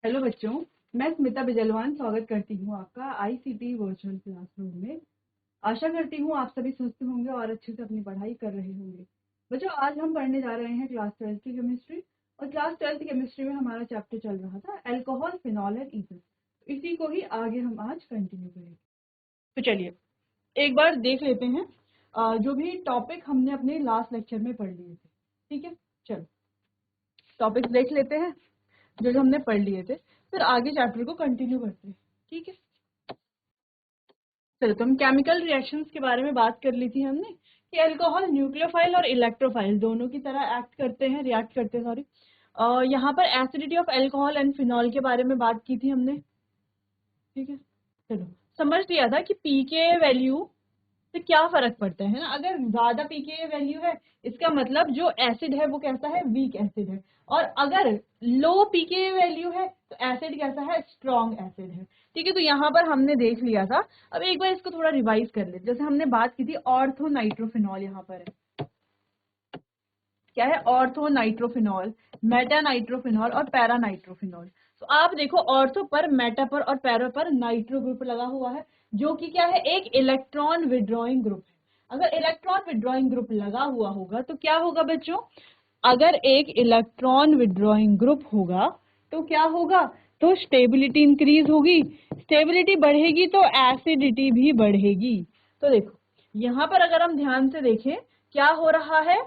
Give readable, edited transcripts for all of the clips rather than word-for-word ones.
Hello बच्चों, मैं स्मिता बिजलवान स्वागत करती हूँ आपका आईसीटी वर्चुअल क्लासरूम में। आशा करती हूँ आप सभी स्वस्थ होंगे और अच्छे से अपनी पढ़ाई कर रहे होंगे। बच्चों, आज हम पढ़ने जा रहे हैं क्लास 12 की केमिस्ट्री। और क्लास 12 केमिस्ट्री में हमारा चैप्टर चल रहा था अल्कोहल, फिनॉल एंड ईथर। इसी को ही आगे हम आज कंटिन्यू करेंगे। तो चलिए एक बार देख लेते हैं जो भी टॉपिक हमने अपने लास्ट लेक्चर में पढ़ लिए थे। ठीक है, चलो टॉपिक्स देख लेते हैं जो हमने पढ़ लिए थे, फिर आगे चैप्टर को कंटिन्यू करते हैं। ठीक है, चलो तो हम केमिकल रिएक्शंस के बारे में बात कर ली थी हमने कि अल्कोहल न्यूक्लियोफाइल और इलेक्ट्रोफाइल दोनों की तरह एक्ट करते हैं, रिएक्ट करते हैं सॉरी। यहाँ पर acidity of alcohol and phenol के बारे में बात की थी हमने। ठीक है, चलो समझ लिया था कि पी के वैल्यू से क्या फर्क पड़ता है ना। अगर ज्यादा पीके वैल्यू है इसका मतलब जो एसिड है वो कैसा है, वीक एसिड है। और अगर लो पीके वैल्यू है तो एसिड कैसा है, स्ट्रॉन्ग एसिड है। ठीक है, तो यहाँ पर हमने देख लिया था। अब एक बार इसको थोड़ा रिवाइज कर लेते। जैसे हमने बात की थी ऑर्थो नाइट्रोफिनॉल, यहाँ पर है क्या है, ऑर्थो नाइट्रोफिनॉल, मेटा नाइट्रोफिनॉल और पैरा नाइट्रोफिनॉल। तो आप देखो ऑर्थो पर, मेटा पर और पैरा पर नाइट्रो ग्रुप लगा हुआ है, जो कि क्या है, एक इलेक्ट्रॉन विड्रॉइंग ग्रुप है। अगर इलेक्ट्रॉन विड्रॉइंग ग्रुप लगा हुआ होगा तो क्या होगा बच्चों, अगर एक इलेक्ट्रॉन विड्रॉइंग ग्रुप होगा तो क्या होगा, तो स्टेबिलिटी इंक्रीज होगी। स्टेबिलिटी बढ़ेगी तो एसिडिटी भी बढ़ेगी। तो देखो यहाँ पर अगर हम ध्यान से देखें क्या हो रहा है,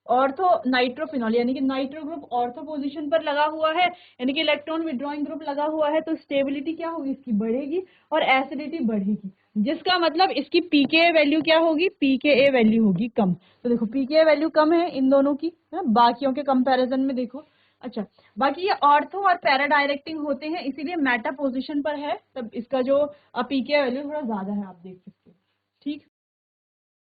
ऑर्थो नाइट्रोफिनॉल यानी कि नाइट्रो ग्रुप ऑर्थो पोजीशन पर लगा हुआ है, यानी कि इलेक्ट्रॉन विड्रॉइंग ग्रुप लगा हुआ है, तो स्टेबिलिटी क्या होगी, इसकी बढ़ेगी और एसिडिटी बढ़ेगी। जिसका मतलब इसकी पीके वैल्यू क्या होगी, पीके वैल्यू होगी कम। तो देखो पीके वैल्यू कम है इन दोनों की, है बाकियों के कंपैरिजन में देखो। अच्छा, बाकी ये ऑर्थो और पैरा डायरेक्टिंग होते हैं, इसीलिए मेटा पोजिशन पर है, तब इसका जो पीके वैल्यू थोड़ा ज्यादा है, आप देख सकते हो। ठीक,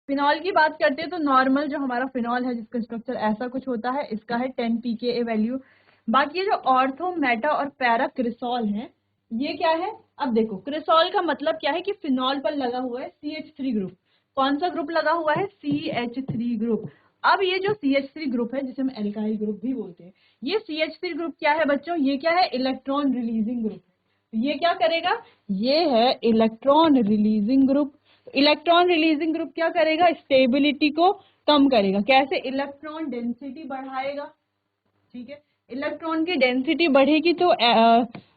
फिनॉल की बात करते हैं तो नॉर्मल जो हमारा फिनॉल है जिसका स्ट्रक्चर ऐसा कुछ होता है, इसका है 10 pKa वैल्यू। बाकी ये जो ऑर्थो, मेटा और पैरा क्रिसॉल है, ये क्या है, अब देखो क्रिसॉल का मतलब क्या है कि फिनॉल पर लगा हुआ है CH3 ग्रुप। कौन सा ग्रुप लगा हुआ है, CH3 ग्रुप। अब ये जो CH3 ग्रुप है जिसे हम एल्काइल ग्रुप भी बोलते हैं, ये CH3 ग्रुप क्या है बच्चों, ये क्या है, इलेक्ट्रॉन रिलीजिंग ग्रुप है। ये क्या करेगा, ये है electron releasing group. Electron releasing group क्या करेगा, स्टेबिलिटी को कम करेगा। कैसे, इलेक्ट्रॉन डेंसिटी बढ़ाएगा। ठीक है, इलेक्ट्रॉन की डेंसिटी बढ़ेगी तो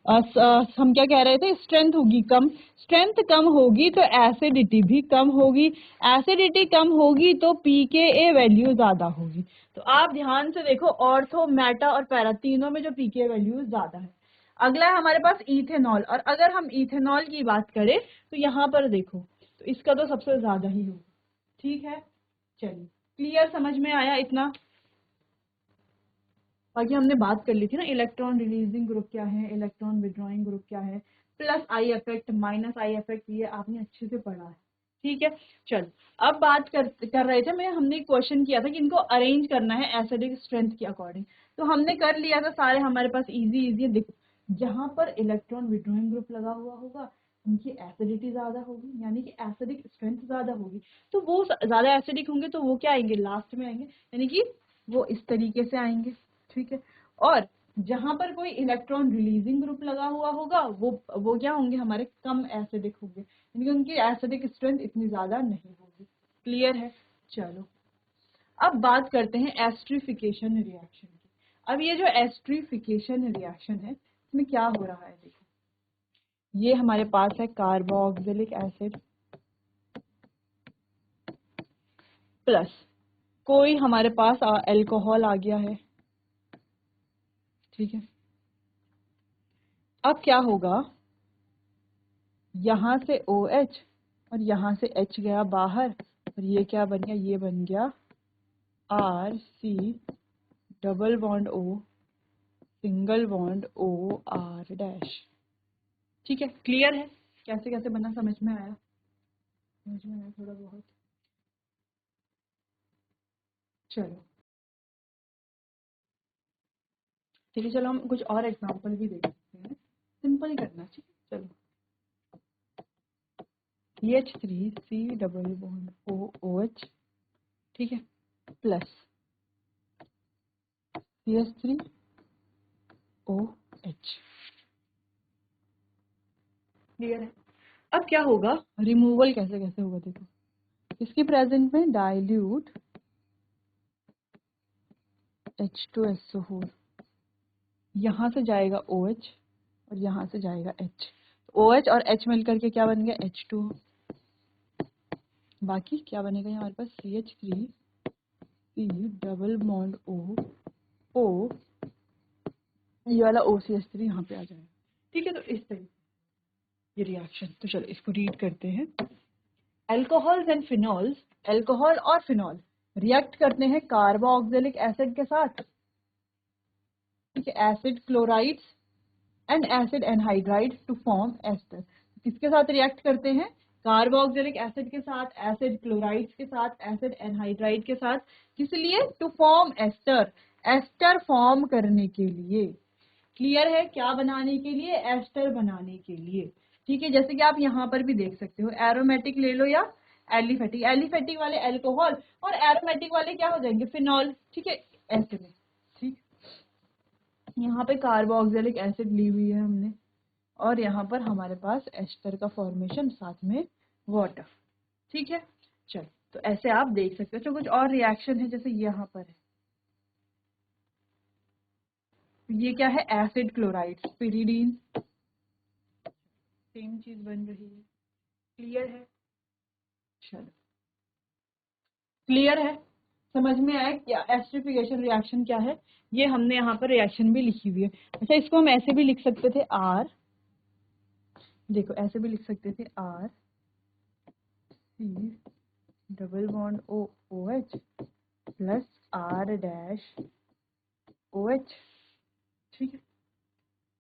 हम क्या कह रहे थे, स्ट्रेंथ होगी कम। स्ट्रेंथ कम होगी तो एसिडिटी भी कम होगी। एसिडिटी कम होगी तो पीके वैल्यू ज्यादा होगी। तो आप ध्यान से देखो, ऑर्थो, मेटा और पैरा तीनों में जो पीके वैल्यू ज्यादा है। अगला है हमारे पास इथेनॉल, और अगर हम इथेनॉल की बात करें तो यहाँ पर देखो, तो इसका तो सबसे ज्यादा ही होगा। ठीक है, चलिए क्लियर, समझ में आया इतना। बाकी हमने बात कर ली थी ना, इलेक्ट्रॉन रिलीजिंग ग्रुप क्या है, इलेक्ट्रॉन विड्रॉइंग ग्रुप क्या है, plus I effect, minus I effect, ये आपने अच्छे से पढ़ा है। ठीक है, चलो अब बात कर रहे थे, मैं हमने क्वेश्चन किया था कि इनको अरेंज करना है एसिडिक स्ट्रेंथ के अकॉर्डिंग। तो हमने कर लिया था सारे, हमारे पास इजी इजी देखो, जहां पर इलेक्ट्रॉन विड्रॉइंग ग्रुप लगा हुआ होगा उनकी एसिडिटी ज्यादा होगी, यानी कि एसिडिक स्ट्रेंथ ज्यादा होगी। तो वो ज्यादा एसिडिक होंगे तो वो क्या आएंगे, लास्ट में आएंगे, यानी कि वो इस तरीके से आएंगे। ठीक है, और जहां पर कोई इलेक्ट्रॉन रिलीजिंग ग्रुप लगा हुआ होगा वो क्या होंगे, हमारे कम एसिडिक होंगे, यानी कि उनकी एसिडिक स्ट्रेंथ इतनी ज्यादा नहीं होगी। क्लियर है, चलो अब बात करते हैं एस्ट्रिफिकेशन रिएक्शन की। अब ये जो एस्ट्रिफिकेशन रिएक्शन है इसमें क्या हो रहा है, देखो ये हमारे पास है कार्बोक्सिलिक एसिड प्लस कोई हमारे पास अल्कोहल आ गया है। ठीक है, अब क्या होगा, यहां से OH और यहां से H गया बाहर, और ये क्या बन गया, ये बन गया RC double bond O single bond OR dash. ठीक है, क्लियर है कैसे कैसे बना, समझ में आया, समझ में आया थोड़ा बहुत। चलो ठीक है, चलो हम कुछ और एग्जांपल भी देख सकते हैं, सिंपल ही करना। ठीक है, चलो CH3C डबल बॉन्ड OH, ठीक है, प्लस CH3O H। क्लियर है? अब क्या होगा, रिमूवल कैसे कैसे होगा देखो, इसकी प्रेजेंट में डाइल्यूट H2SO4, यहाँ से जाएगा OH और यहाँ से जाएगा H, OH और H मिलकर के क्या बन गया H2। बाकी क्या बनेगा यहाँ हमारे पास CH3 C double bond O, ये वाला OCH3 यहाँ पे आ जाएगा। ठीक है, तो इस तरीके ये रिएक्शन, तो चलो इसको रीड करते हैं। अल्कोहल्स एंड फिनॉल्स, अल्कोहल और फिनॉल रिएक्ट करते हैं कार्बोक्सिलिक एसिड के साथ। ठीक है, acid chlorides and acid anhydride to form ester. किसके साथ रिएक्ट करते हैं, कार्बोक्सिलिक एसिड के साथ, एसिड क्लोराइड्स के साथ, एसिड एनहाइड्राइड के साथ। किस लिए, to form ester, ester form करने के लिए। क्लियर है, क्या बनाने के लिए, एस्टर बनाने के लिए। ठीक है, जैसे कि आप यहाँ पर भी देख सकते हो, एरोमेटिक ले लो या एलिफेटिक, एलिफेटिक वाले अल्कोहल और एरोमेटिक वाले क्या हो जाएंगे, फिनॉल। ठीक है, ऐसे में। ठीक, यहाँ पे कार्बोक्सिलिक एसिड ली हुई है हमने और यहाँ पर हमारे पास एस्टर का फॉर्मेशन, साथ में वाटर। ठीक है, चलो तो ऐसे आप देख सकते हो। तो कुछ और रिएक्शन है, जैसे यहाँ पर है, ये क्या है, एसिड क्लोराइड, पिरिडीन, सेम चीज बन रही है। क्लियर है, चलो क्लियर है, समझ में आया क्या एस्टरिफिकेशन रिएक्शन क्या है। ये हमने यहाँ पर रिएक्शन भी लिखी हुई है। अच्छा, इसको हम ऐसे भी लिख सकते थे, R, देखो ऐसे भी लिख सकते थे, R C double bond O OH plus R dash OH। ठीक है,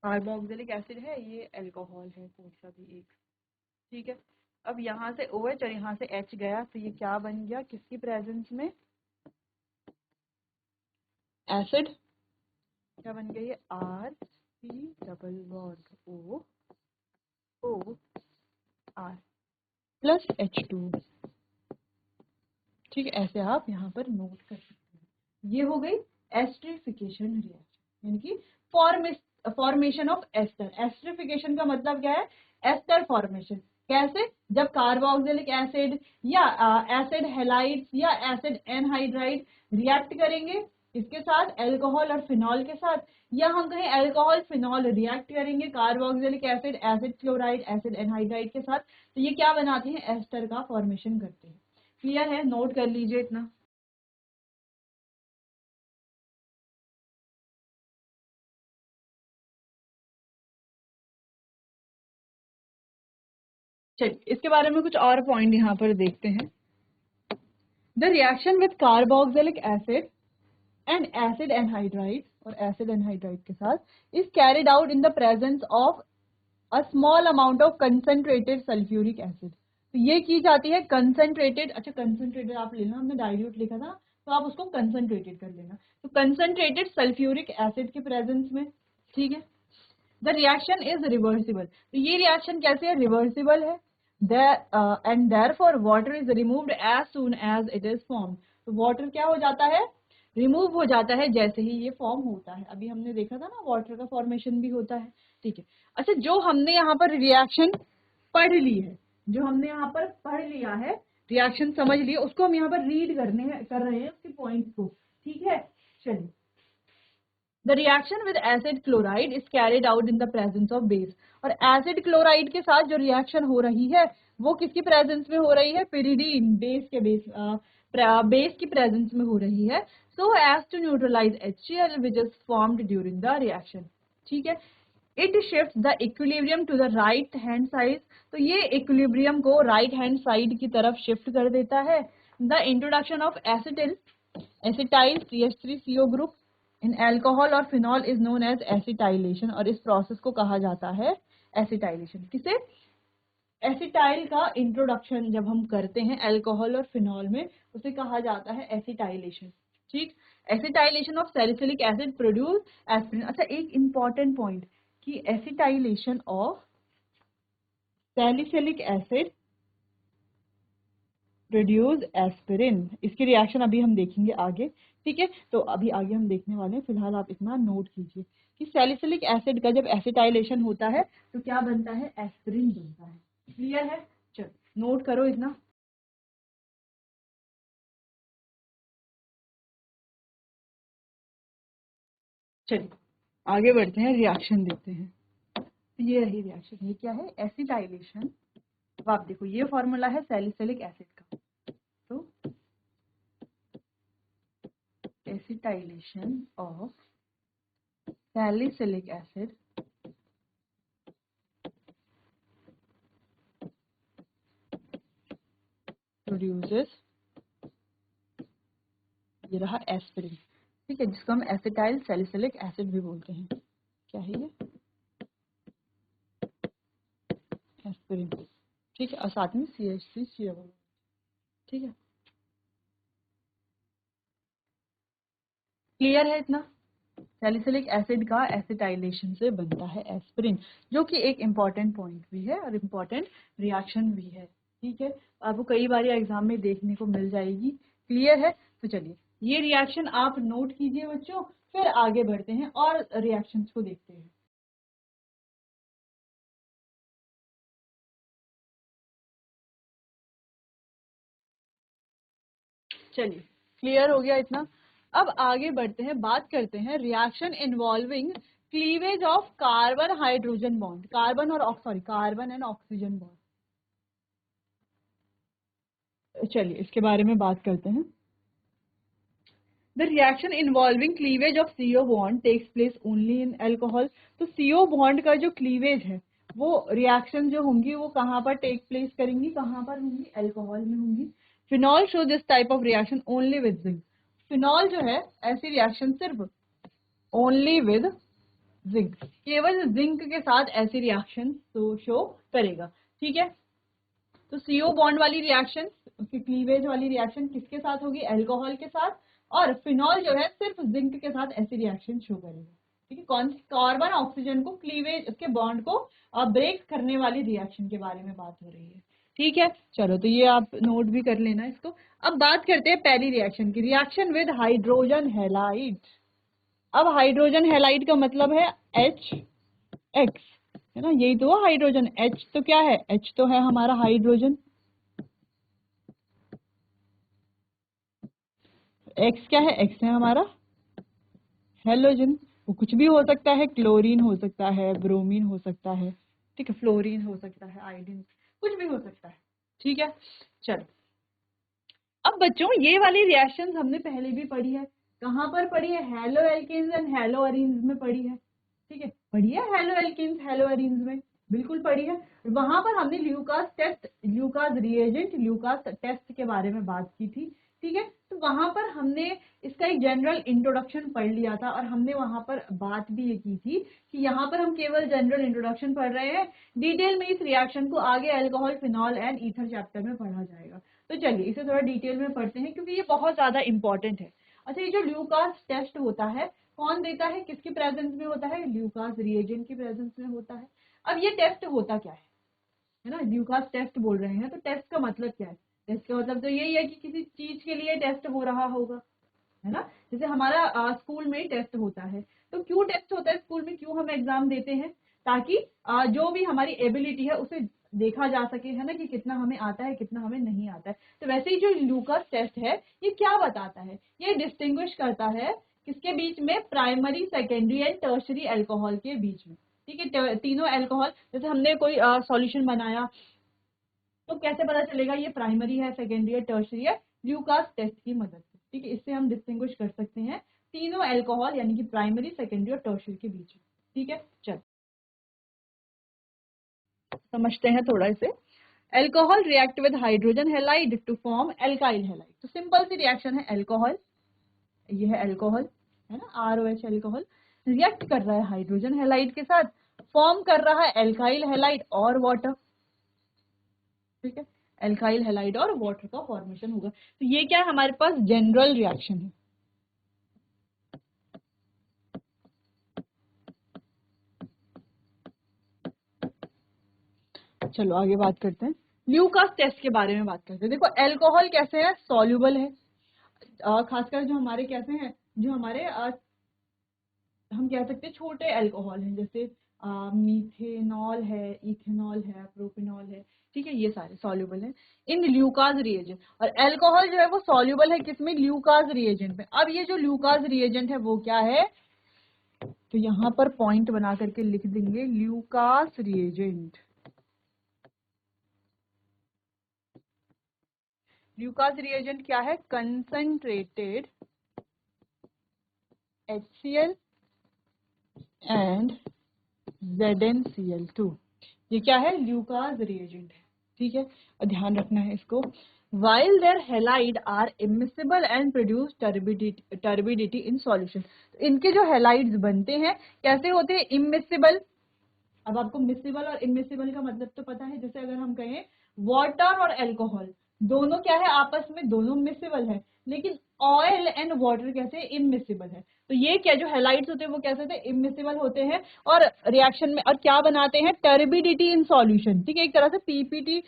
कार्बोक्सिलिक एसिड है, ये अल्कोहल है कोई सा भी एक। ठीक है, अब यहाँ से OH और यहाँ से H गया, तो ये क्या बन गया, किसकी प्रेजेंस में, एसिड। क्या बन गई है, RC double bond O R plus H2। ठीक है, ऐसे आप यहाँ पर नोट कर सकते हैं। ये हो गई एस्टरिफिकेशन रिएक्शन, यानी कि फॉर्मेशन ऑफ एस्टर। एस्टरिफिकेशन का मतलब क्या है, एस्टर फॉर्मेशन। कैसे, जब कार्बोक्सिलिक एसिड या एसिड हैलाइड्स या एसिड एनहाइड्राइड रिएक्ट करेंगे इसके साथ, अल्कोहल और फिनॉल के साथ, या हम कहें अल्कोहल फिनॉल रिएक्ट करेंगे carboxylic acid, acid chloride, acid anhydride के साथ, तो ये क्या बनाते हैं, एस्टर का फॉर्मेशन करते हैं। क्लियर है, नोट कर लीजिए इतना। चलिए इसके बारे में कुछ और पॉइंट यहाँ पर देखते हैं। The reaction with carboxylic acid and acid anhydride, और एसिड एनहाइड्राइड के साथ, is carried out in the presence of a small amount of concentrated sulphuric acid. तो ये की जाती है कंसंट्रेटेड, अच्छा कंसंट्रेटेड आप लेना, हमने डाइल्यूट लिखा था तो आप उसको कंसंट्रेटेड कर लेना, तो कंसंट्रेटेड सल्फ्यूरिक एसिड के प्रेजेंस में। ठीक है, द रिएक्शन इज रिवर्सिबल, तो ये रिएक्शन कैसे है, रिवर्सिबल है। And therefore water is removed as soon as it is form. तो वाटर क्या हो जाता है, रिमूव हो जाता है जैसे ही ये फॉर्म होता है। अभी हमने देखा था ना, वाटर का फॉर्मेशन भी होता है। ठीक है, अच्छा जो हमने यहाँ पर रिएक्शन पढ़ ली है, जो हमने यहाँ पर पढ़ लिया है, रिएक्शन समझ लिया, उसको हम यहाँ पर रीड कर रहे हैं उसके पॉइंट्स को। ठीक है, चलिए, the reaction with acid chloride is carried out in the presence of base. और एसिड क्लोराइड के साथ जो रिएक्शन हो रही है वो किसकी प्रेजेंस में हो रही है, पिरिडीन, बेस के बेस की प्रेजेंस में हो रही है, so as to neutralize HCl which is formed during the reaction. ठीक है, it shift the equilibrium to the right hand side, तो ये इक्विलिब्रियम को राइट हैंड साइड की तरफ शिफ्ट कर देता है। The introduction of acetyl acetyl CH3CO group in alcohol और phenol is known as acetylation, और इस प्रोसेस को कहा जाता है एसिटाइलेशन। किसे, एसिटाइल का इंट्रोडक्शन जब हम करते हैं अल्कोहल और फिनॉल में, उसे कहा जाता है एसिटाइलेशन। ठीक, acetylation of salicylic acid produce aspirin. अच्छा, एक इंपॉर्टेंट पॉइंट कि acetylation of salicylic acid produce aspirin, इसकी रिएक्शन अभी हम देखेंगे आगे ठीक है, तो अभी आगे हम देखने वाले हैं, फिलहाल आप इतना नोट कीजिए कि सैलिसिलिक एसिड का जब एसिटाइलेशन होता है तो क्या बनता है, एस्पिरिन बनता है। क्लियर है, चलो नोट करो इतना। चलिए आगे बढ़ते हैं, रिएक्शन देखते हैं। ये रही रिएक्शन, ये क्या है, एसिटाइलेशन। अब आप देखो ये फॉर्मूला है सैलिसिलिक एसिड का, तो acetylation of salicylic acid produces, ये रहा एस्पिरिन। ठीक है, जिसको हम एसिटाइल सैलिसिलिक एसिड भी बोलते हैं। क्या है ये, एस्पिरिन। ठीक है, और साथ में CH3COOH। ठीक है, क्लियर है इतना। सैलिसिलिक एसिड का एसिटाइलेशन से बनता है एस्पिरिन, जो कि एक इम्पॉर्टेंट पॉइंट भी है और इम्पॉर्टेंट रिएक्शन भी है। ठीक है, आपको कई बार एग्जाम में देखने को मिल जाएगी। क्लियर है, तो चलिए ये रिएक्शन आप नोट कीजिए बच्चों, फिर आगे बढ़ते हैं और रिएक्शंस को देखते हैं। चलिए क्लियर हो गया इतना। अब आगे बढ़ते हैं, बात करते हैं reaction involving cleavage of carbon hydrogen bond, carbon और कार्बन एंड ऑक्सीजन बॉन्ड। चलिए इसके बारे में बात करते हैं। The reaction involving cleavage of CO bond takes place only in alcohol. तो CO बॉन्ड का जो क्लीवेज है, वो रिएक्शन जो होंगी वो कहाँ पर टेक प्लेस करेंगी, कहाँ पर होंगी, अल्कोहल में होंगी। Phenol show this type of reaction only with zinc. Phenol जो है ऐसी रिएक्शन सिर्फ ओनली विद जिंक, केवल जिंक के साथ ऐसी रिएक्शन तो शो करेगा। ठीक है, तो CO बॉन्ड वाली रिएक्शन, क्लीवेज वाली रिएक्शन किसके साथ होगी, अल्कोहल के साथ। और फिनॉल जो है सिर्फ जिंक के साथ ऐसी रिएक्शन शो करेगा। ठीक है, कौन सी, कार्बन ऑक्सीजन को क्लीवेज, उसके बॉन्ड को ब्रेक करने वाली रिएक्शन के बारे में बात हो रही है। ठीक है, चलो तो ये आप नोट भी कर लेना इसको। अब बात करते हैं पहली रिएक्शन की, रिएक्शन विद हाइड्रोजन हैलाइड। अब हाइड्रोजन हैलाइड का मतलब है HX, है ना, यही तो है हाइड्रोजन। H तो क्या है, H तो है हमारा हाइड्रोजन, X क्या है, X है हमारा हेलोजन। वो कुछ भी हो सकता है, क्लोरीन हो सकता है, ब्रोमीन हो सकता है, ठीक है, फ्लोरीन हो सकता है, आयोडीन, कुछ भी हो सकता है। ठीक है, चलो अब बच्चों ये वाली रिएक्शंस हमने पहले भी पढ़ी है। कहाँ पर पढ़ी है, haloalkanes and haloarenes में पढ़ी है। ठीक है, पढ़ी है हेलो एल्केन्स हेलो अरीन्स में, बिल्कुल पढ़ी है। वहां पर हमने Lucas test, Lucas reagent, Lucas test के बारे में बात की थी। ठीक है, तो वहां पर हमने इसका एक जनरल इंट्रोडक्शन पढ़ लिया था और हमने वहां पर बात भी ये की थी कि यहाँ पर हम केवल जनरल इंट्रोडक्शन पढ़ रहे हैं, डिटेल में इस रिएक्शन को आगे alcohol, phenol and ether chapter में पढ़ा जाएगा। तो चलिए इसे थोड़ा डिटेल में पढ़ते हैं क्योंकि ये बहुत ज्यादा इंपॉर्टेंट है। अच्छा, ये जो ल्यूकास टेस्ट होता है कौन देता है, किसकी प्रेजेंस में होता है, ल्यूकास रिएजेंट की प्रेजेंस में होता है। अब ये टेस्ट होता क्या है ना, ल्यूकास टेस्ट बोल रहे हैं तो टेस्ट का मतलब क्या है, टेस्ट का मतलब तो यही है कि किसी चीज के लिए टेस्ट हो रहा होगा, है ना। जैसे हमारा स्कूल में टेस्ट होता है, तो क्यों टेस्ट होता है स्कूल में, क्यों हम एग्जाम देते हैं, ताकि जो भी हमारी एबिलिटी है उसे देखा जा सके, है ना, कि कितना हमें आता है, कितना हमें नहीं आता है। तो वैसे ही जो ल्यूकास टेस्ट है ये क्या बताता है, ये डिस्टिंग्विश करता है किसके बीच में, primary, secondary and tertiary alcohol के बीच में। ठीक है, तीनों अल्कोहल, जैसे हमने कोई सॉल्यूशन बनाया तो कैसे पता चलेगा ये प्राइमरी है, सेकेंडरी है, टर्शरी है, ल्यूकास टेस्ट की मदद से। ठीक है, इससे हम डिस्टिंग्विश कर सकते हैं तीनों अल्कोहल यानी कि प्राइमरी, सेकेंडरी और टर्शरी के बीच में। ठीक है, चल समझते हैं थोड़ा इसे। Alcohol react with hydrogen halide to form alkyl halide. तो सिंपल सी रिएक्शन है, अल्कोहल, ये है अल्कोहल, है ना, ROH अल्कोहल, रिएक्ट कर रहा है हाइड्रोजन हैलाइड के साथ, फॉर्म कर रहा है एल्काइल हैलाइड और वाटर। ठीक है, एल्काइल हैलाइड और वाटर का फॉर्मेशन होगा। तो ये क्या है, हमारे पास जनरल रिएक्शन है। चलो आगे बात करते हैं, ल्यूकास टेस्ट के बारे में बात करते हैं। देखो अल्कोहल कैसे है, सॉल्युबल है, खासकर जो हमारे कैसे हैं, जो हमारे हम कह सकते हैं छोटे अल्कोहल हैं, जैसे मीथेनॉल है, इथेनॉल है, प्रोपेनॉल है, ठीक है, ये सारे सॉल्युबल हैं इन ल्यूकास रिएजेंट। और अल्कोहल जो है वो सॉल्युबल है किसमें, ल्यूकास रिएजेंट में। अब ये जो ल्यूकास रिएजेंट है वो क्या है, तो यहां पर पॉइंट बना करके लिख देंगे ल्यूकास रिएजेंट। ल्यूकास रिएजेंट क्या है, कंसंट्रेटेड HCl एंड ZnCl2, ये क्या है, ल्यूकास रिएजेंट है, ठीक है। और ध्यान रखना है इसको, while their halide are immiscible and produce turbidity in solution। तो इनके जो हेलाइड्स बनते हैं कैसे होते हैं, इमिसिबल। अब आपको मिसिबल और इमिसिबल का मतलब तो पता है, जैसे अगर हम कहें वाटर और अल्कोहल दोनों क्या है आपस में, दोनों मिसिबल है, लेकिन ऑयल एंड वाटर कैसे इमिसिबल है। तो ये क्या जो हेलाइड्स होते हैं वो कैसे होते हैं, इमिसिबल होते हैं, और रिएक्शन में और क्या बनाते हैं, टर्बिडिटी इन सॉल्यूशन, ठीक है, एक तरह से पीपीटी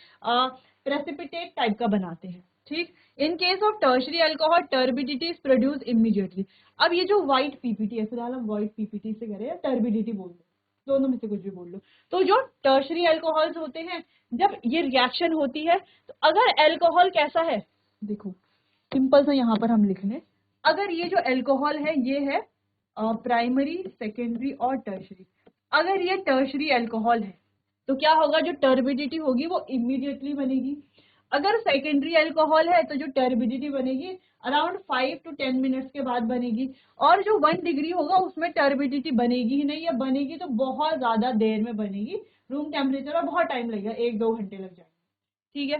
प्रेसिपिटेट टाइप का बनाते हैं, ठीक। इन case of tertiary alcohol turbidity is produce immediately. अब ये जो व्हाइट पीपीटी है, फिलहाल हम व्हाइट पीपीटी से करें या टर्बिडिटी बोल दो, दोनों में से कुछ भी बोल लो। तो जो टर्शरी अल्कोहल्स होते हैं, जब ये रिएक्शन होती है, तो अगर अल्कोहल कैसा है, देखो सिंपल सा यहाँ पर हम लिख लें, अगर ये जो अल्कोहल है ये है प्राइमरी, सेकेंडरी और टर्शरी, अगर ये टर्शरी अल्कोहल है तो क्या होगा, जो टर्बिडिटी होगी वो इमीडिएटली बनेगी। अगर सेकेंडरी अल्कोहल है तो जो टर्बिडिटी बनेगी अराउंड 5 to 10 मिनट्स के बाद बनेगी, और जो 1 डिग्री होगा उसमें टर्बिडिटी बनेगी ही नहीं, या बनेगी तो बहुत ज्यादा देर में बनेगी, रूम टेम्परेचर, और बहुत टाइम लगेगा, 1-2 घंटे लग जाएंगे, ठीक है,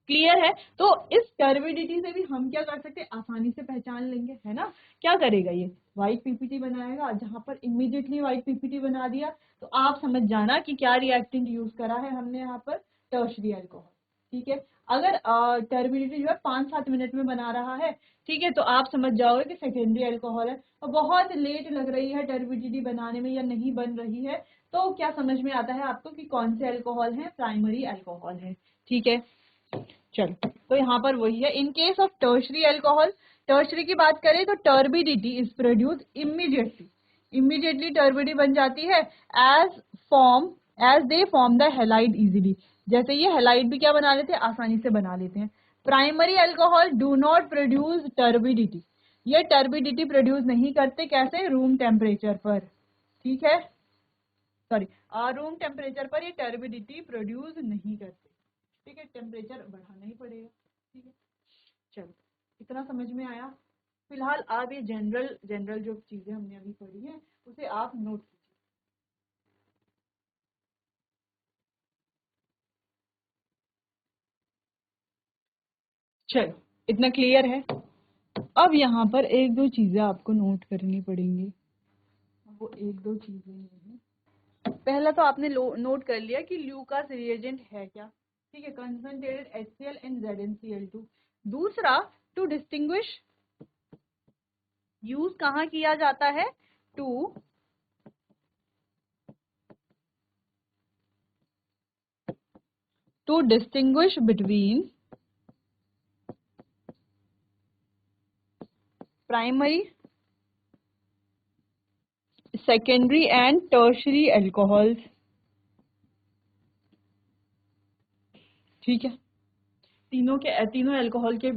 क्लियर है। तो इस टर्बिडिटी से भी हम क्या कर सकते हैं, आसानी से पहचान लेंगे, है ना। क्या करेगा, ये व्हाइट पीपीटी बनाएगा, जहां पर इमीडिएटली व्हाइट पीपीटी बना दिया तो आप समझ जाना कि क्या रिएक्टेंट यूज करा है हमने यहाँ पर, टर्शरी अल्कोहल, ठीक है। अगर टर्बिडिटी जो है 5-7 मिनट में बना रहा है, ठीक है, तो आप समझ जाओगे कि सेकेंडरी अल्कोहल है। और बहुत लेट लग रही है टर्बिडिटी बनाने में या नहीं बन रही है, तो क्या समझ में आता है आपको कि कौन से अल्कोहल है, प्राइमरी अल्कोहल है, ठीक है। चलो, तो यहाँ पर वही है, in case of tertiary alcohol, tertiary की बात करें तो turbidity is produce immediately, immediately turbidity बन जाती है, as form as they form the halide easily, जैसे ये हेलाइड भी क्या बना लेते हैं, आसानी से बना लेते हैं। Primary alcohol do not produce turbidity, ये टर्बिडिटी प्रोड्यूस नहीं करते, कैसे, रूम टेम्परेचर पर, ठीक है, सॉरी, रूम टेम्परेचर पर ये टर्बिडिटी प्रोड्यूस नहीं करते, ठीक है, टेम्परेचर बढ़ाना ही पड़ेगा, ठीक है। चलो, इतना समझ में आया। फिलहाल आप ये जनरल जनरल जो चीजें हमने अभी पढ़ी है उसे आप नोट कीजिए। चलो, इतना क्लियर है। अब यहाँ पर एक दो चीजें आपको नोट करनी पड़ेंगी, वो एक दो चीजें ये हैं। पहला तो आपने नोट कर लिया कि ल्यूकास रिएजेंट है क्या, ठीक है, कंसंट्रेटेड HCl एंड ZnCl2। दूसरा, टू डिस्टिंग्विश यूज कहाँ किया जाता है, to distinguish between primary, secondary and tertiary alcohols, ठीक है, तीनों अल्कोहल के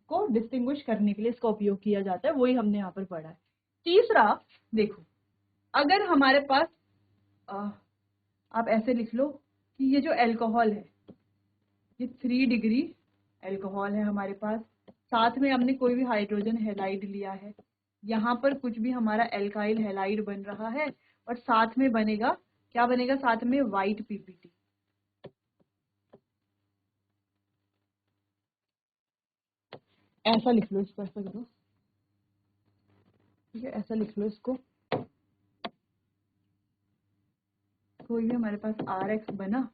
को डिस्टिंग्विश करने के लिए इसका उपयोग किया जाता है, वही हमने यहाँ पर पढ़ा है। तीसरा, देखो, अगर हमारे पास आप ऐसे लिख लो कि ये जो अल्कोहल है ये 3 डिग्री अल्कोहल है हमारे पास, साथ में हमने कोई भी हाइड्रोजन हैलाइड लिया है, यहाँ पर कुछ भी हमारा एल्काइल हैलाइड बन रहा है, और साथ में बनेगा, क्या बनेगा, साथ में व्हाइट पीपीटी, ऐसा लिख लो इसको, ऐसा करो, ठीक है, ऐसा लिख लो इसको, कोई भी हमारे पास RX बना,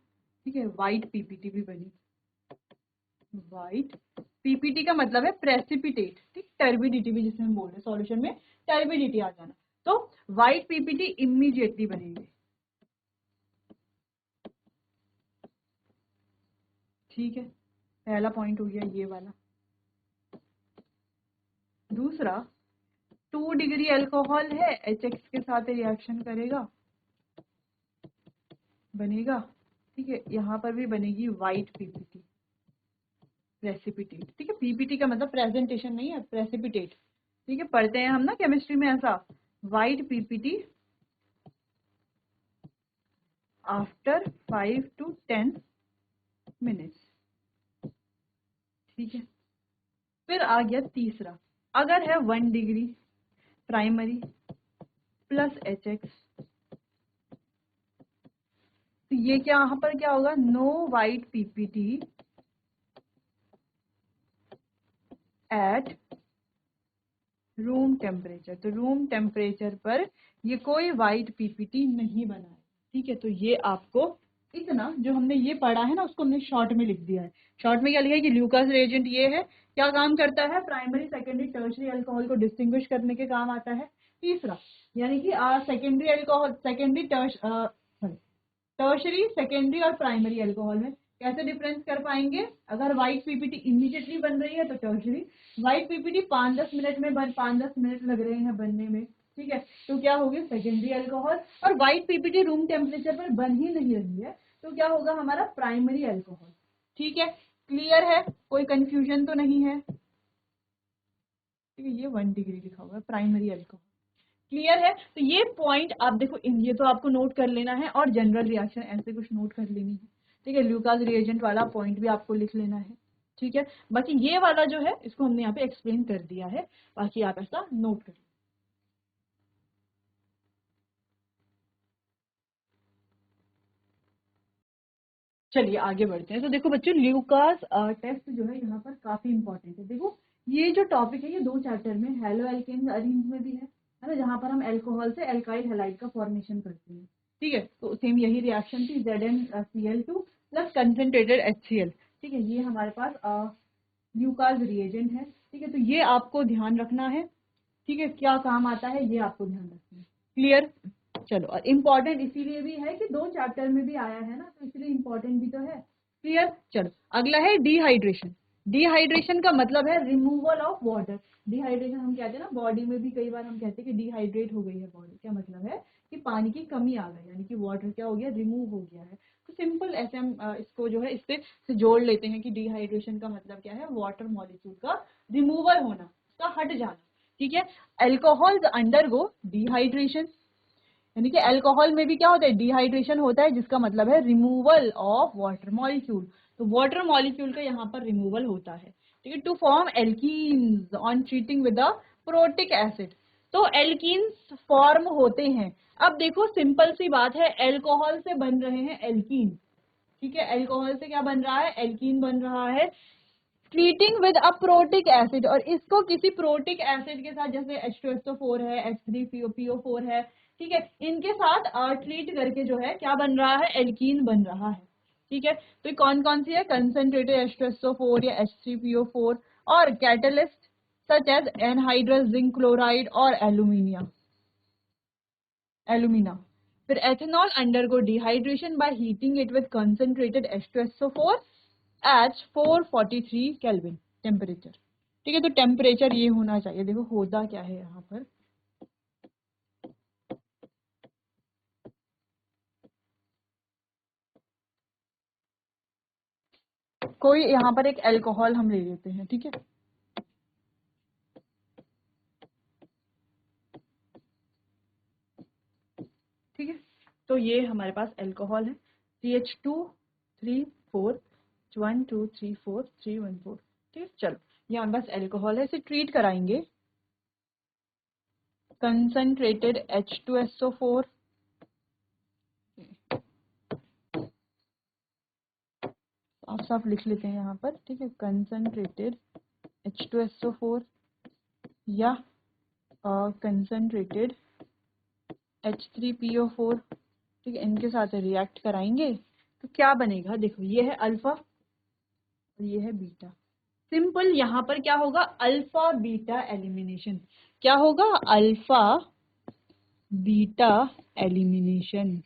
ठीक है, व्हाइट पीपीटी भी बनी, व्हाइट पीपीटी का मतलब है प्रेसिपिटेट, ठीक, टर्बिडिटी भी जिसे हम बोल रहे हैं, सॉल्यूशन में टर्बिडिटी आ जाना, तो व्हाइट पीपीटी इमीडिएटली बनेंगे, ठीक है, पहला पॉइंट हो गया ये वाला। दूसरा 2 डिग्री अल्कोहल है, HX के साथ रिएक्शन करेगा, बनेगा, ठीक है। यहाँ पर भी बनेगी व्हाइट पीपीटी, प्रेसिपिटेट, ठीक है। पीपीटी का मतलब प्रेजेंटेशन नहीं है, प्रेसिपिटेट, ठीक है। पढ़ते हैं हम ना केमिस्ट्री में ऐसा, white PPT after 5 to 10 minutes, ठीक है। फिर आ गया तीसरा, अगर है 1 डिग्री प्राइमरी प्लस HX, तो ये क्या यहाँ पर क्या होगा, no white PPT at room temperature, तो रूम टेम्परेचर पर ये कोई व्हाइट पीपीटी नहीं बना है, ठीक है। तो ये आपको इतना जो हमने ये पढ़ा है ना, उसको हमने शॉर्ट में लिख दिया है। शॉर्ट में क्या लिखा है कि ल्यूकास रिएजेंट ये है, क्या काम करता है, प्राइमरी सेकेंडरी टर्शरी अल्कोहल को डिस्टिंग्विश करने के काम आता है। तीसरा यानी कि secondary alcohol, secondary tertiary, secondary और प्राइमरी अल्कोहल में कैसे डिफरेंस कर पाएंगे, अगर व्हाइट पीपीटी इमीडिएटली बन रही है तो टर्शरी, व्हाइट पीपीटी 5-10 मिनट में 5-10 मिनट लग रहे हैं बनने में, ठीक है, तो क्या होगी सेकेंडरी अल्कोहल। और व्हाइट पीपीटी रूम टेम्परेचर पर बन ही नहीं रही है, तो क्या होगा हमारा प्राइमरी अल्कोहल, ठीक है। क्लियर है, कोई कंफ्यूजन तो नहीं है, ठीक है। ये 1 डिग्री लिखा हुआ है प्राइमरी अल्कोहल, क्लियर है। तो ये पॉइंट आप देखो, ये तो आपको नोट कर लेना है, और जनरल रिएक्शन ऐसे कुछ नोट कर लेनी है, ठीक है। ल्यूकास रिएजेंट वाला पॉइंट भी आपको लिख लेना है, ठीक है। बाकी ये वाला जो है इसको हमने यहाँ पे एक्सप्लेन कर दिया है, बाकी आप ऐसा नोट कर। चलिए आगे बढ़ते हैं। तो देखो बच्चों, ल्यूकास टेस्ट जो है यहाँ पर काफी इंपॉर्टेंट है। देखो ये जो टॉपिक है ये 2 चैप्टर में, हेलो एल्केन अरेंज में भी है ना, जहाँ पर हम अल्कोहल से एल्काइल हैलाइड का फॉर्मेशन करते हैं, ठीक है। तो सेम यही रिएक्शन थी, ZnCl2 प्लस कंसेंट्रेटेड HCl, ठीक है। ये हमारे पास ल्यूकास रिएजेंट है, ठीक है। तो ये आपको ध्यान रखना है, ठीक है, क्या काम आता है ये आपको ध्यान रखना है, क्लियर। चलो, और इम्पोर्टेंट इसीलिए भी है कि 2 चैप्टर में भी आया है ना, तो इसलिए इम्पोर्टेंट भी तो है, क्लियर। चलो अगला है डिहाइड्रेशन। डिहाइड्रेशन का मतलब है रिमूवल ऑफ वाटर। डिहाइड्रेशन हम कहते हैं ना, बॉडी में भी कई बार हम कहते हैं कि डिहाइड्रेट हो गई है बॉडी, क्या मतलब है कि पानी की कमी आ गई, यानी कि वाटर क्या हो गया, रिमूव हो गया है। तो सिंपल ऐसे हम इसको जो है इससे से जोड़ लेते हैं कि डिहाइड्रेशन का मतलब क्या है, वाटर मॉलिक्यूल का रिमूवल होना, उसका हट जाना, ठीक है। अल्कोहल अंडरगो डिहाइड्रेशन, यानी कि अल्कोहल में भी क्या होता है, डिहाइड्रेशन होता है, जिसका मतलब है रिमूवल ऑफ वाटर मॉलिक्यूल। तो वाटर मॉलिक्यूल का यहाँ पर रिमूवल होता है, ठीक है, to form alkenes on treating with the protic acid. तो एल्कीन्स फॉर्म होते हैं। अब देखो सिंपल सी बात है, अल्कोहल से बन रहे हैं एल्कीन, ठीक है। अल्कोहल से क्या बन रहा है, एल्कीन बन रहा है, treating with a protic acid, और इसको किसी प्रोटिक एसिड के साथ, जैसे H2SO4 है, H3PO4 है, ठीक है, इनके साथ ट्रीट करके जो है क्या बन रहा है, एल्कीन बन रहा है, ठीक है। तो ये कौन कौन सी है, कंसंट्रेटेड H2SO4 या H3PO4, और catalyst such as anhydrous zinc chloride और एलुमिना। फिर ethanol undergo dehydration by heating it with concentrated H2SO4 at 443 kelvin temperature, ठीक है। तो टेम्परेचर ये होना चाहिए, देखो होता क्या है यहाँ पर, कोई यहाँ पर एक अल्कोहल हम ले लेते हैं, ठीक है। ठीक है, तो ये हमारे पास अल्कोहल है, CH2 3 4 1 2 3 4 3 1 4, ठीक है। चलो ये हमारे पास अल्कोहल है, इसे ट्रीट कराएंगे कंसंट्रेटेड H2SO4, आप साफ लिख लेते हैं यहाँ पर, ठीक है, कंसंट्रेटेड H2SO4 या कंसंट्रेटेड H3PO4, ठीक है, इनके साथ रिएक्ट कराएंगे तो क्या बनेगा, देखो ये है अल्फा और ये है बीटा। सिंपल यहाँ पर क्या होगा, अल्फा बीटा एलिमिनेशन, क्या होगा, अल्फा बीटा एलिमिनेशन।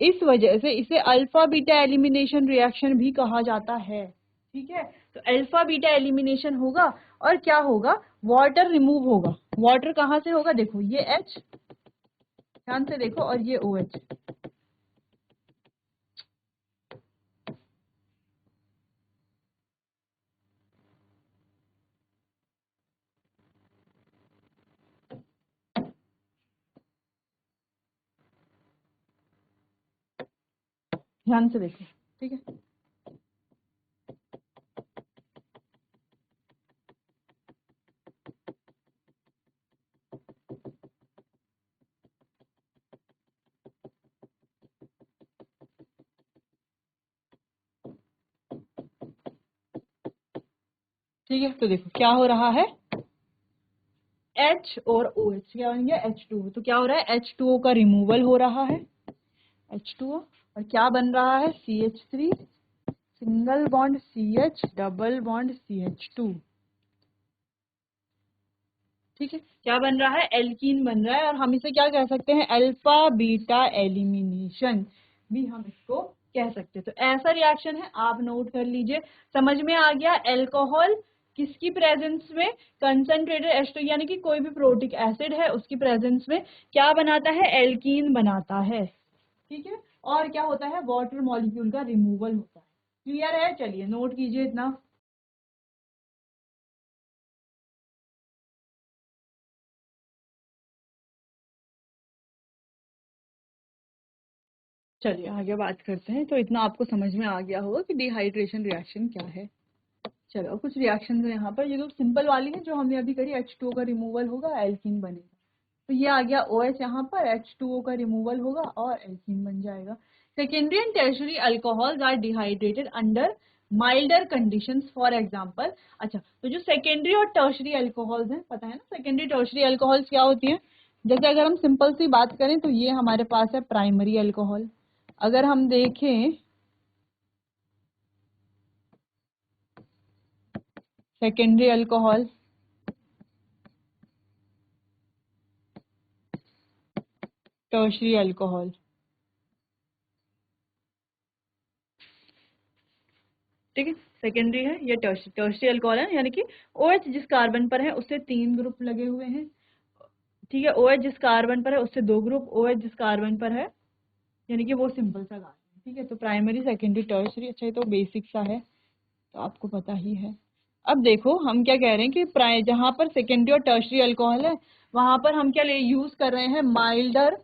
इस वजह से इसे अल्फा बीटा एलिमिनेशन रिएक्शन भी कहा जाता है, ठीक है। तो अल्फा बीटा एलिमिनेशन होगा और क्या होगा, वाटर रिमूव होगा। वाटर कहाँ से होगा, देखो ये H, ध्यान से देखो, और ये OH। ध्यान से देखो, ठीक है। ठीक है, तो देखो क्या हो रहा है, H और OH क्या बन गया, H2O। तो क्या हो रहा है, H2O का रिमूवल हो रहा है, H2O, और क्या बन रहा है, CH3 single bond CH double bond CH2। ठीक है, क्या बन रहा है, एल्कीन बन रहा है, और हम इसे क्या कह सकते हैं, अल्फा बीटा एलिमिनेशन भी हम इसको कह सकते हैं। तो ऐसा रिएक्शन है, आप नोट कर लीजिए। समझ में आ गया, अल्कोहल किसकी प्रेजेंस में, कंसंट्रेटेड H2 यानी कि कोई भी प्रोटिक एसिड है उसकी प्रेजेंस में क्या बनाता है, एल्कीन बनाता है। ठीक है, और क्या होता है, वाटर मॉलिक्यूल का रिमूवल होता है। क्लियर है, चलिए नोट कीजिए इतना। चलिए आगे बात करते हैं। तो इतना आपको समझ में आ गया होगा कि डिहाइड्रेशन रिएक्शन क्या है। चलो कुछ रिएक्शन है यहाँ पर, ये तो सिंपल वाली है जो हमने अभी करी, H2O का रिमूवल होगा, एल्कीन बनेगा। तो ये आ गया OH, यहाँ पर H2O का रिमूवल होगा और एल्कीन बन जाएगा। Secondary and tertiary alcohols are dehydrated under milder conditions, for example. अच्छा, तो जो सेकेंडरी और टर्शियरी अल्कोहल्स हैं, पता है ना सेकेंडरी टर्शियरी अल्कोहल्स क्या होती हैं। जैसे अगर हम सिंपल सी बात करें तो ये हमारे पास है प्राइमरी अल्कोहल। अगर हम देखें सेकेंडरी अल्कोहल, टर्शियरी अल्कोहल, ठीक है। सेकेंडरी है ये टर्शियरी अल्कोहल है, यानी कि OH जिस कार्बन पर है उससे 3 ग्रुप लगे हुए हैं। ठीक है, OH जिस कार्बन पर है उससे 2 ग्रुप, OH जिस कार्बन पर है यानी कि वो सिंपल सा कार्बन है। ठीक है, तो प्राइमरी सेकेंडरी टर्शियरी, अच्छा ये तो बेसिक सा है तो आपको पता ही है। अब देखो हम क्या कह रहे हैं कि जहां पर सेकेंडरी और टर्शियरी अल्कोहल है वहां पर हम क्या यूज कर रहे हैं, माइल्डर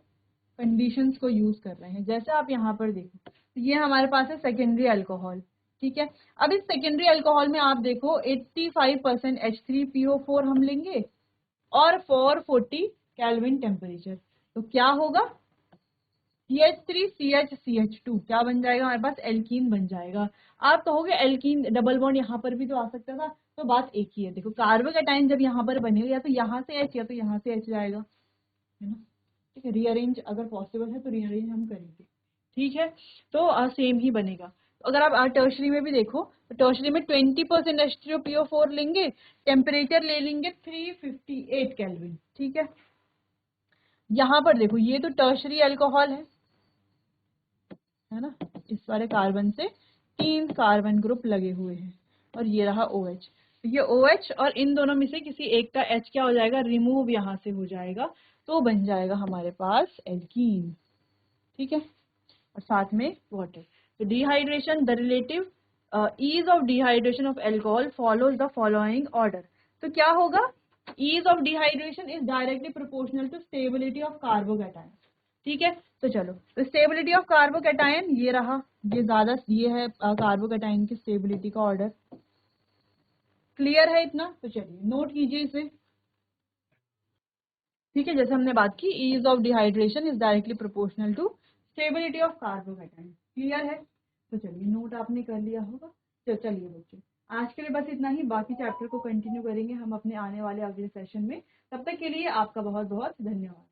कंडीशंस को यूज कर रहे हैं। जैसे आप यहाँ पर देखो, तो ये हमारे पास है सेकेंडरी अल्कोहल। ठीक है, अब इस सेकेंडरी अल्कोहल में आप देखो 85% H3PO4 हम लेंगे और 440 केल्विन टेम्परेचर। तो क्या होगा, CH3CH2 क्या बन जाएगा हमारे पास, एल्कीन बन जाएगा। आप कहोगे एल्कीन डबल बॉन्ड यहाँ पर भी तो आ सकता था, तो बात एक ही है। देखो कार्बोकेटाइन जब यहाँ पर बनेगा या तो यहाँ से H या तो यहाँ से H जाएगा, है ना। ठीक है, रीअरेंज अगर पॉसिबल है तो रीअरेंज हम करेंगे। ठीक है, तो सेम ही बनेगा। तो अगर आप टर्शरी में भी देखो तो टर्शरी में 20% H3PO4 लेंगे, टेम्परेचर ले लेंगे 358 केल्विन। ठीक है, यहाँ पर देखो ये तो टर्शरी अल्कोहल है ना, इस वाले कार्बन से 3 कार्बन ग्रुप लगे हुए हैं और ये रहा OH। तो ये OH और इन दोनों में से किसी एक का H क्या हो जाएगा, रिमूव यहाँ से हो जाएगा, तो बन जाएगा हमारे पास एल्कीन। ठीक है, और साथ में वाटर। तो dehydration, the relative ease of dehydration of alcohol follows the following order. तो क्या होगा, ease of dehydration is directly proportional to stability of carbocation. ठीक है, तो चलो, तो स्टेबिलिटी ऑफ कार्बोकेटाइन ये रहा, ये ज्यादा ये है कार्बोकेटाइन की स्टेबिलिटी का ऑर्डर। क्लियर है इतना, तो चलिए नोट कीजिए इसे। ठीक है, जैसे हमने बात की, ease of dehydration is directly proportional to stability of carbocation. Clear है, तो चलिए नोट आपने कर लिया होगा। तो चलिए बच्चों, आज के लिए बस इतना ही, बाकी चैप्टर को कंटिन्यू करेंगे हम अपने आने वाले अगले सेशन में। तब तक के लिए आपका बहुत बहुत धन्यवाद।